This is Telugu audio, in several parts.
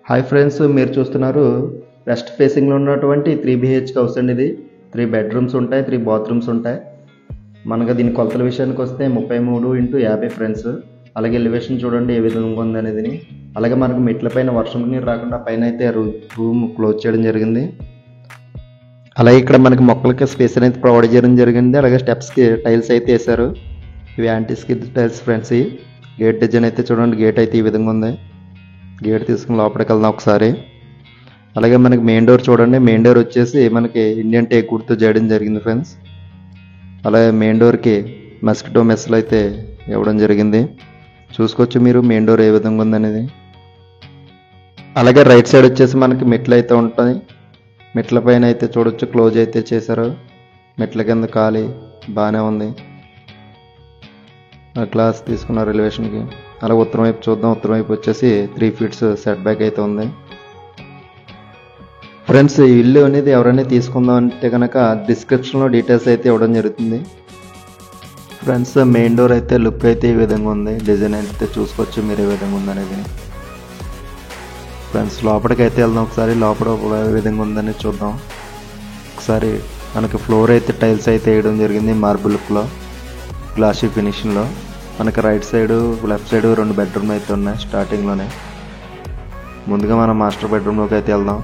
హాయ్ ఫ్రెండ్స్, మీరు చూస్తున్నారు వెస్ట్ ఫేసింగ్లో ఉన్నటువంటి 3 BHK హౌస్ అండి. ఇది 3 బెడ్రూమ్స్ ఉంటాయి, 3 బాత్రూమ్స్ ఉంటాయి. మనకు దీని కొలతల విషయానికి వస్తే 33x50 ఫ్రెండ్స్. అలాగే ఎలివేషన్ చూడండి ఏ విధంగా ఉంది అనేది. అలాగే మనకు మెట్ల పైన వర్షం నీరు రాకుండా పైన అయితే రూమ్ క్లోజ్ చేయడం జరిగింది. అలాగే ఇక్కడ మనకి మొక్కలకి స్పేస్ అనేది ప్రొవైడ్ చేయడం జరిగింది. అలాగే స్టెప్స్కి టైల్స్ అయితే వేశారు. ఇవి యాంటీస్కి టైల్స్ ఫ్రెండ్స్. ఈ గేట్ డిజైన్ అయితే చూడండి, గేట్ అయితే ఈ విధంగా ఉంది. గేట్ తీసుకుని లోపలికి వెళ్దాం ఒకసారి. అలాగే మనకి మెయిన్ డోర్ చూడండి, మెయిన్ డోర్ వచ్చేసి మనకి ఇండియన్ టేక్ గుర్తు చేయడం జరిగింది ఫ్రెండ్స్. అలాగే మెయిన్ డోర్కి మస్కిటో మెస్లు అయితే ఇవ్వడం జరిగింది. చూసుకోవచ్చు మీరు మెయిన్ డోర్ ఏ విధంగా ఉందనేది. అలాగే రైట్ సైడ్ వచ్చేసి మనకి మెట్లు అయితే ఉంటాయి. మెట్ల పైన అయితే చూడొచ్చు క్లోజ్ అయితే చేశారు. మెట్ల కింద ఖాళీ బాగానే ఉంది. గ్లాస్ తీసుకున్నారు ఎలివేషన్కి. అలా ఉత్తరం వైపు చూద్దాం. ఉత్తరం వైపు వచ్చేసి 3 feet సెట్ బ్యాక్ అయితే ఉంది ఫ్రెండ్స్. ఈ ఇల్లు అనేది ఎవరైనా తీసుకుందాం అంటే కనుక డిస్క్రిప్షన్లో డీటెయిల్స్ అయితే ఇవ్వడం జరుగుతుంది ఫ్రెండ్స్. మెయిన్ డోర్ అయితే లుక్ అయితే ఈ విధంగా ఉంది. డిజైన్ అయితే చూసుకోవచ్చు మీరు ఏ విధంగా ఉందనేది ఫ్రెండ్స్. లోపలికి అయితే వెళ్దాం ఒకసారి. లోపల ఏ విధంగా ఉందనేది చూద్దాం ఒకసారి. మనకి ఫ్లోర్ అయితే టైల్స్ అయితే వేయడం జరిగింది మార్బుల్ లుక్లో, గ్లాసీ ఫినిషింగ్లో. మనకి రైట్ సైడ్ లెఫ్ట్ సైడ్ 2 బెడ్రూమ్లు అయితే ఉన్నాయి స్టార్టింగ్లోనే. ముందుగా మనం మాస్టర్ బెడ్రూమ్లోకి అయితే వెళ్దాం.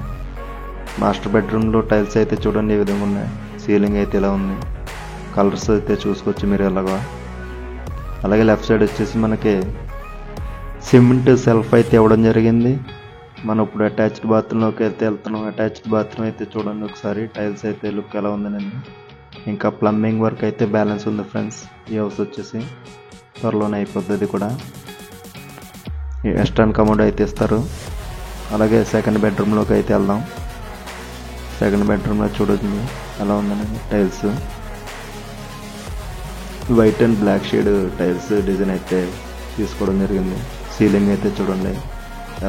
మాస్టర్ బెడ్రూమ్లో టైల్స్ అయితే చూడండి ఏ విధంగా ఉన్నాయి. సీలింగ్ అయితే ఇలా ఉంది. కలర్స్ అయితే చూసుకోవచ్చు మీరు ఎలాగో. అలాగే లెఫ్ట్ సైడ్ వచ్చేసి మనకి సిమెంట్ సెల్ఫ్ అయితే ఇవ్వడం జరిగింది. మనం ఇప్పుడు అటాచ్డ్ బాత్రూంలోకి అయితే వెళ్తున్నాం. అటాచ్డ్ బాత్రూమ్ అయితే చూడండి ఒకసారి. టైల్స్ అయితే లుక్ ఎలా ఉందనండి. ఇంకా ప్లంబింగ్ వర్క్ అయితే బ్యాలెన్స్ ఉంది ఫ్రెండ్స్. ఈ హౌస్ వచ్చేసి త్వరలోనే అయిపోతుంది కూడా. వెస్టర్న్ కమోడ్ అయితే ఇస్తారు. అలాగే సెకండ్ బెడ్రూమ్లోకి అయితే వెళ్దాం. సెకండ్ బెడ్రూమ్లో చూడొచ్చు ఎలా ఉందని. Tiles white and black shade tiles design అయితే తీసుకోవడం జరిగింది. సీలింగ్ అయితే చూడండి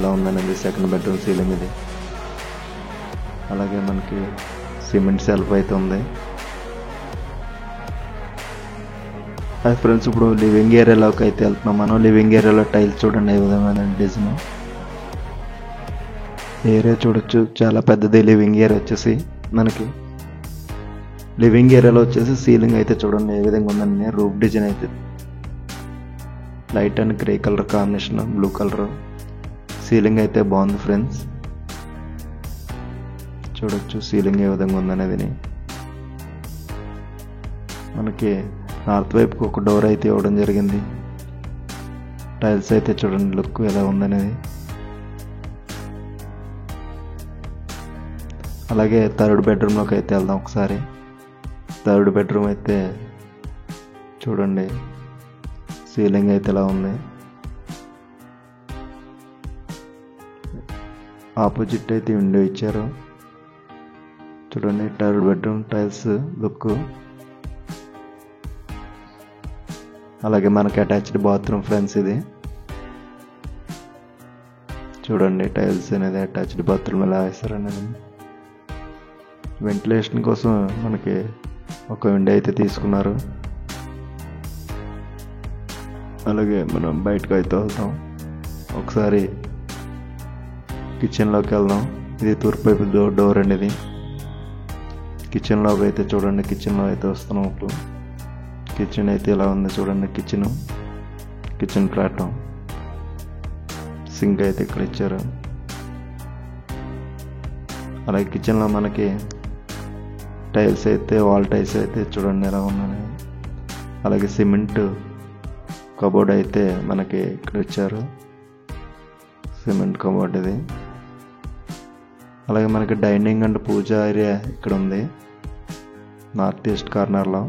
ఎలా ఉందనేది. సెకండ్ బెడ్రూమ్ సీలింగ్ ఇది. అలాగే మనకి సిమెంట్ సెల్ఫ్ అయితే ఉంది. అది ఫ్రెండ్స్ ఇప్పుడు లివింగ్ ఏరియాలోకి అయితే వెళ్తున్నాం మనం. లివింగ్ ఏరియాలో టైల్స్ చూడండి ఏ విధమైన డిజైన్. ఏరియా చూడొచ్చు చాలా పెద్దది. లివింగ్ ఏరియా వచ్చేసి మనకి లివింగ్ ఏరియాలో వచ్చేసి సీలింగ్ అయితే చూడండి ఏ విధంగా ఉందండి. రూఫ్ డిజైన్ అయితే light and grey colour combination, blue colour. Ceiling అయితే బాగుంది ఫ్రెండ్స్. చూడొచ్చు సీలింగ్ ఏ విధంగా ఉందనేది. మనకి నార్త్ వైపుకి ఒక డోర్ అయితే ఇవ్వడం జరిగింది. టైల్స్ అయితే చూడండి లుక్ ఎలా ఉందనేది. అలాగే థర్డ్ బెడ్రూమ్లోకి అయితే వెళ్దాం ఒకసారి. థర్డ్ బెడ్రూమ్ అయితే చూడండి సీలింగ్ అయితే ఎలా ఉంది. ఆపోజిట్ అయితే విండో ఇచ్చారు చూడండి. Third bedroom tiles look. అలాగే మనకి అటాచ్డ్ బాత్రూమ్ ఫ్రెండ్స్ ఇది. చూడండి టైల్స్ అనేది అటాచ్డ్ బాత్రూమ్ ఎలా వేస్తారనేది. వెంటిలేషన్ కోసం మనకి ఒక విండో అయితే తీసుకున్నారు. అలాగే మనం బయటకు అయితే వెళ్తాం ఒకసారి. కిచెన్లోకి వెళ్దాం. ఇది తూర్పు వైపు డోర్ అండి ఇది. కిచెన్లోకి అయితే చూడండి. కిచెన్లో అయితే వస్తున్నాం ఇప్పుడు. కిచెన్ అయితే ఇలా ఉంది చూడండి. కిచెన్ ప్లాట్ఫామ్, సింక్ అయితే ఇక్కడ ఇచ్చారు. అలాగే కిచెన్లో మనకి టైల్స్ అయితే వాల్ టైల్స్ అయితే చూడండి ఎలా ఉన్నాయి. అలాగే సిమెంట్ కబోర్డ్ అయితే మనకి ఇక్కడ ఇచ్చారు. సిమెంట్ కబోర్డ్ ఇది. అలాగే మనకి డైనింగ్ అండ్ పూజ ఏరియా ఇక్కడ ఉంది నార్త్ ఈస్ట్ కార్నర్లో.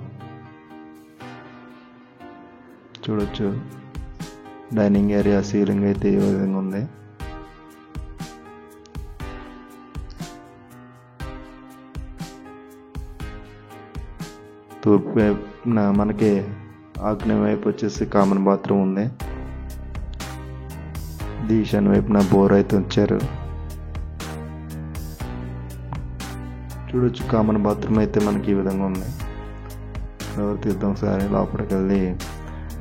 చూడొచ్చు డైనింగ్ ఏరియా సీలింగ్ అయితే ఈ విధంగా ఉంది. తూర్పు వైపున మనకి ఆగ్నేయ వైపు వచ్చేసి కామన్ బాత్రూమ్ ఉంది. ఈశాన్య వైపున బోర్ అయితే ఉంచారు. చూడొచ్చు కామన్ బాత్రూమ్ అయితే మనకి ఈ విధంగా ఉంది. డోర్ తీద్దాం ఒకసారి. లోపలికి వెళ్ళి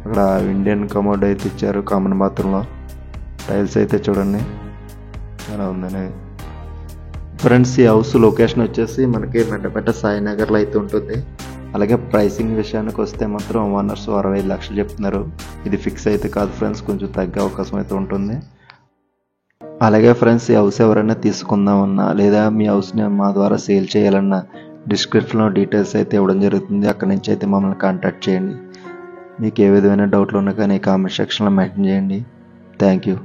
అక్కడ ఇండియన్ కమోడ్ అయితే ఇచ్చారు కామన్ బాత్రూంలో. టైల్స్ అయితే చూడండి చాలా ఉందని. ఫ్రెండ్స్, ఈ హౌస్ లొకేషన్ వచ్చేసి మనకి మెండపేట సాయినగర్లో అయితే ఉంటుంది. అలాగే ప్రైసింగ్ విషయానికి వస్తే మాత్రం ఓనర్స్ 65 లక్షలు చెప్తున్నారు. ఇది ఫిక్స్ అయితే కాదు ఫ్రెండ్స్, కొంచెం తగ్గే అవకాశం అయితే ఉంటుంది. అలాగే ఫ్రెండ్స్, ఈ హౌస్ ఎవరైనా తీసుకుందామన్నా లేదా మీ హౌస్ని మా ద్వారా సేల్ చేయాలన్నా డిస్క్రిప్షన్లో డీటెయిల్స్ అయితే ఇవ్వడం జరుగుతుంది. అక్కడి నుంచి అయితే మమ్మల్ని కాంటాక్ట్ చేయండి. మీకు ఏ విధమైన డౌట్లు ఉన్నా కానీ కామెంట్ సెక్షన్లో మెన్షన్ చేయండి. Thank you.